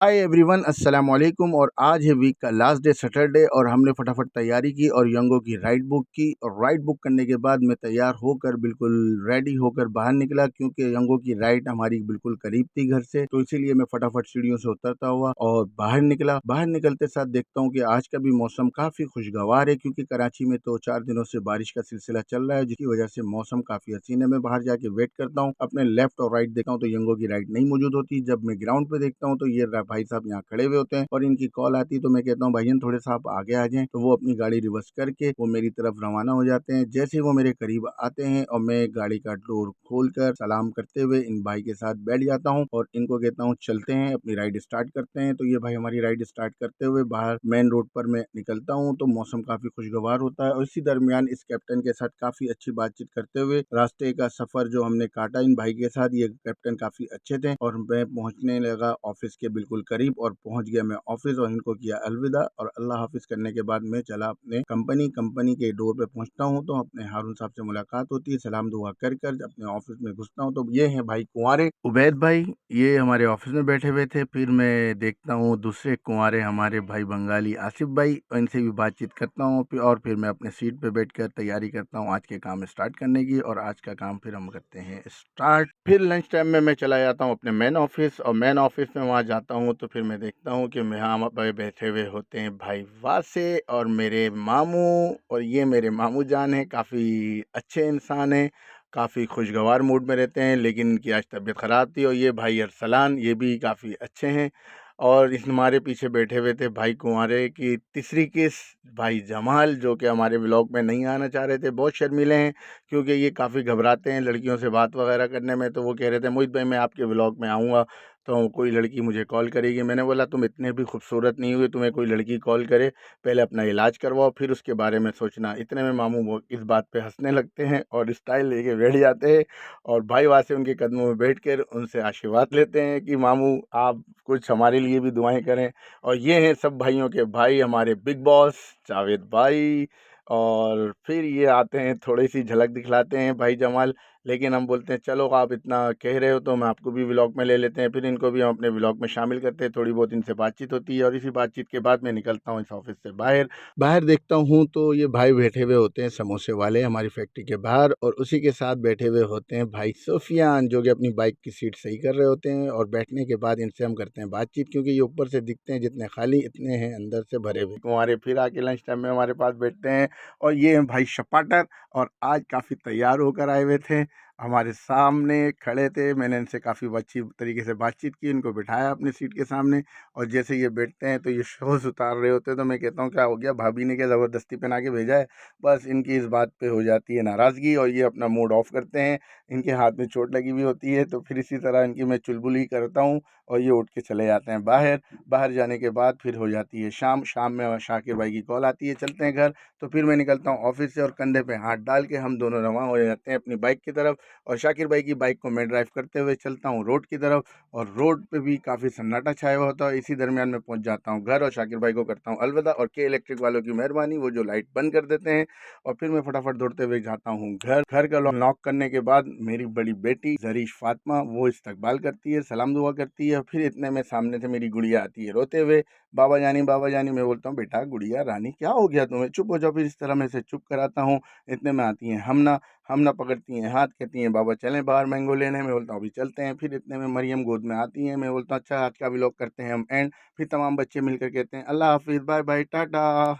Hi everyone, अस्सलाम वालेकुम। और आज है वीक का लास्ट डे सैटरडे और हमने फटाफट तैयारी की और यंगो की राइड बुक की। और राइड बुक करने के बाद मैं तैयार होकर बिल्कुल रेडी होकर बाहर निकला, क्योंकि यंगो की राइड हमारी बिल्कुल करीब थी घर से, तो इसीलिए मैं फटाफट सीढ़ियों से उतरता हुआ और बाहर निकला। बाहर निकलते साथ देखता हूँ कि आज का भी मौसम काफ़ी खुशगवार है, क्योंकि कराची में तो 4 दिनों से बारिश का सिलसिला चल रहा है, जिसकी वजह से मौसम काफ़ी हसीन है। मैं बाहर जाके वेट करता हूँ, अपने लेफ्ट और राइट देखता हूँ तो यंगो की राइड नहीं मौजूद होती। जब मैं ग्राउंड पे देखता हूँ तो ये भाई साहब यहाँ खड़े हुए होते हैं और इनकी कॉल आती है, तो मैं कहता हूँ भाईजान थोड़े सा आप आगे आ जाएं, तो वो अपनी गाड़ी रिवर्स करके वो मेरी तरफ रवाना हो जाते हैं। जैसे ही वो मेरे करीब आते हैं और मैं गाड़ी का डोर खोलकर सलाम करते हुए इन भाई के साथ बैठ जाता हूँ और इनको कहता हूँ चलते हैं, अपनी राइड स्टार्ट करते हैं। तो ये भाई हमारी राइड स्टार्ट करते हुए बाहर मेन रोड पर मैं निकलता हूँ, तो मौसम काफी खुशगवार होता है और इसी दरमियान इस कैप्टन के साथ काफी अच्छी बातचीत करते हुए रास्ते का सफर जो हमने काटा इन भाई के साथ, ये कैप्टन काफी अच्छे थे और मैं पहुंचने लगा ऑफिस के बिल्कुल करीब और पहुंच गया मैं ऑफिस और इनको किया अलविदा और अल्लाह हाफिज करने के बाद मैं चला अपने कंपनी के डोर पे पहुंचता हूं, तो अपने हारून साहब से मुलाकात होती है। सलाम दुआ कर कर अपने ऑफिस में घुसता हूं, तो ये हैं भाई कुंवारे उबैद भाई, ये हमारे ऑफिस में बैठे हुए थे। फिर मैं देखता हूँ दूसरे कुंवारे हमारे भाई बंगाली आसिफ भाई, इनसे भी बातचीत करता हूँ और फिर मैं अपने सीट पे बैठकर तैयारी करता हूँ आज के काम स्टार्ट करने की। और आज का काम फिर हम करते हैं स्टार्ट। फिर लंच टाइम में मैं चला जाता हूँ अपने मेन ऑफिस और मेन ऑफिस में वहाँ जाता हूँ, तो फिर मैं देखता हूँ कि यहाँ पे बैठे हुए होते हैं भाई वासे और मेरे मामू। और ये मेरे मामू जान हैं, काफ़ी अच्छे इंसान हैं, काफ़ी खुशगवार मूड में रहते हैं, लेकिन इनकी आज तबीयत ख़राब थी। और ये भाई अरसलान, ये भी काफ़ी अच्छे हैं। और इस हमारे पीछे बैठे हुए थे भाई कुंवारे की तीसरी किस्त भाई जमाल, जो कि हमारे व्लॉग में नहीं आना चाह रहे थे, बहुत शर्मीले हैं, क्योंकि ये काफ़ी घबराते हैं लड़कियों से बात वगैरह करने में। तो वो कह रहे थे मोहित भाई मैं आपके व्लॉग में आऊँगा तो कोई लड़की मुझे कॉल करेगी। मैंने बोला तुम इतने भी खूबसूरत नहीं हुए तुम्हें कोई लड़की कॉल करे, पहले अपना इलाज करवाओ फिर उसके बारे में सोचना। इतने में मामू वो इस बात पे हंसने लगते हैं और स्टाइल लेके बैठ जाते हैं और भाई वहाँ से उनके कदमों में बैठ कर उनसे आशीर्वाद लेते हैं कि मामू आप कुछ हमारे लिए भी दुआएं करें। और ये हैं सब भाइयों के भाई हमारे बिग बॉस जावेद भाई। और फिर ये आते हैं, थोड़ी सी झलक दिखलाते हैं भाई जमाल, लेकिन हम बोलते हैं चलो आप इतना कह रहे हो तो हम आपको भी व्लॉग में ले लेते हैं। फिर इनको भी हम अपने व्लॉग में शामिल करते हैं, थोड़ी बहुत इनसे बातचीत होती है और इसी बातचीत के बाद मैं निकलता हूँ इस ऑफिस से बाहर। बाहर देखता हूँ तो ये भाई बैठे हुए होते हैं समोसे वाले हमारी फैक्ट्री के बाहर, और उसी के साथ बैठे हुए होते हैं भाई सुफियान, जो कि अपनी बाइक की सीट सही कर रहे होते हैं। और बैठने के बाद इनसे हम करते हैं बातचीत, क्योंकि ये ऊपर से दिखते हैं जितने खाली इतने हैं अंदर से भरे हुए। हमारे फिर आके लंच टाइम में हमारे पास बैठते हैं और ये हैं भाई शपाटर, और आज काफ़ी तैयार होकर आए हुए थे, हमारे सामने खड़े थे। मैंने इनसे काफ़ी अच्छी तरीके से बातचीत की, इनको बिठाया अपनी सीट के सामने और जैसे ये बैठते हैं तो ये शूज़ उतार रहे होते हैं, तो मैं कहता हूँ क्या हो गया, भाभी ने क्या ज़बरदस्ती पहना के भेजा है। बस इनकी इस बात पे हो जाती है नाराज़गी और ये अपना मूड ऑफ करते हैं। इनके हाथ में चोट लगी हुई होती है, तो फिर इसी तरह इनकी मैं चुलबुली करता हूँ और ये उठ के चले जाते हैं बाहर। बाहर जाने के बाद फिर हो जाती है शाम। शाम में शाकिर भाई की कॉल आती है चलते हैं घर। तो फिर मैं निकलता हूँ ऑफिस से और कंधे पे हाथ डाल के हम दोनों रवाना हो जाते हैं अपनी बाइक की तरफ। और शाकिर भाई की बाइक को मैं ड्राइव करते हुए चलता हूँ रोड की तरफ, और रोड पे भी काफ़ी सन्नाटा छाया हुआ होता है। इसी दरमियान मैं पहुंच जाता हूँ घर और शाकिर भाई को करता हूँ अलविदा, और के इलेक्ट्रिक वालों की मेहरबानी, वो जो लाइट बंद कर देते हैं। और फिर मैं फटाफट दौड़ते हुए जाता हूँ घर। घर का नॉक करने के बाद मेरी बड़ी बेटी जरीश फातिमा वो इस्तकबाल करती है, सलाम दुआ करती है। फिर इतने में सामने से मेरी गुड़िया आती है रोते हुए, बाबा जानी बाबा जानी। मैं बोलता हूँ बेटा गुड़िया रानी क्या हो गया तुम्हें, चुप हो जाओ। फिर इस तरह मैं से चुप कराता हूँ। इतने में आती हैं हमना, हमना पकड़ती हैं हाथ, कहती हैं बाबा चलें बाहर मैंगो लेने। मैं बोलता हूँ अभी चलते हैं। फिर इतने में मरियम गोद में आती हैं। मैं बोलता हूँ अच्छा आज का व्लॉग करते हैं हम एंड। फिर तमाम बच्चे मिलकर कहते हैं अल्लाह हाफिज़, बाय बाय, टाटा।